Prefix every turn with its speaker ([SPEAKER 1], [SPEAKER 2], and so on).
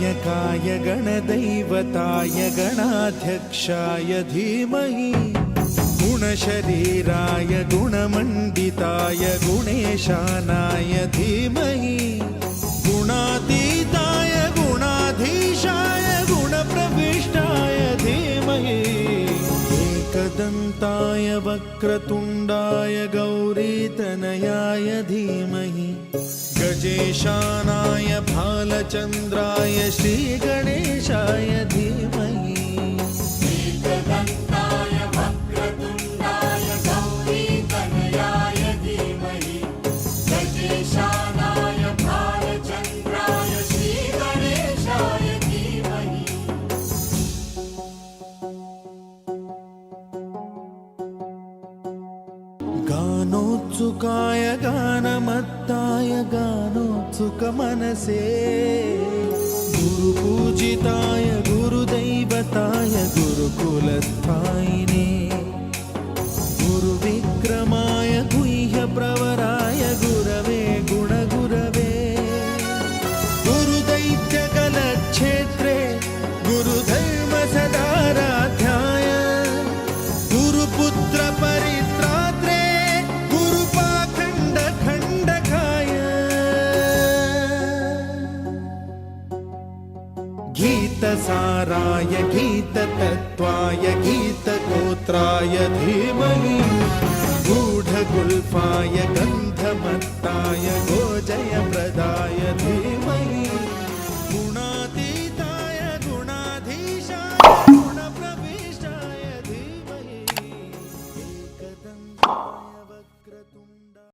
[SPEAKER 1] गणनायकाय गणदैवताय गणाध्यक्षाय धीमहि गुणशरीराय गुणमण्डिताय गुणेशानाय धीमहि गुणातीताय गुणाधीशाय गुणप्रविष्टाय धीमहि एकदन्ताय वक्रतुण्डाय गौरीतनयाय धीमहि गजेशानाय भालचन्द्राय श्रीगणेशाय धीमहि
[SPEAKER 2] एकदन्ताय वक्रतुण्डाय गौरीतनयाय धीमहि गजेशानाय भालचन्द्राय श्रीगणेशाय धीमहि
[SPEAKER 1] गानोत्सुकाय गानमत्ताय गानोत्सुकमनसे गुरुपूजिताय गुरुदैवताय गुरुकुलस्थायिने गुरुविक्रमाय गुह्यप्रवराय गुरवे गुणगुरवे गुरुदैत्यकलक्षेत्रे गुरुधर्मसदाराध्याय गुरुपुत्रपरित्रात्रे गीतसाराय गीततत्त्वाय गीतगोत्राय धीमहि गूढगुल्फाय गन्धमत्ताय गोजयप्रदाय धीमहि गुणातीताय गुणाधीशाय गुणप्रविष्टाय धीमहि एकदन्ताय वक्रतुण्डाय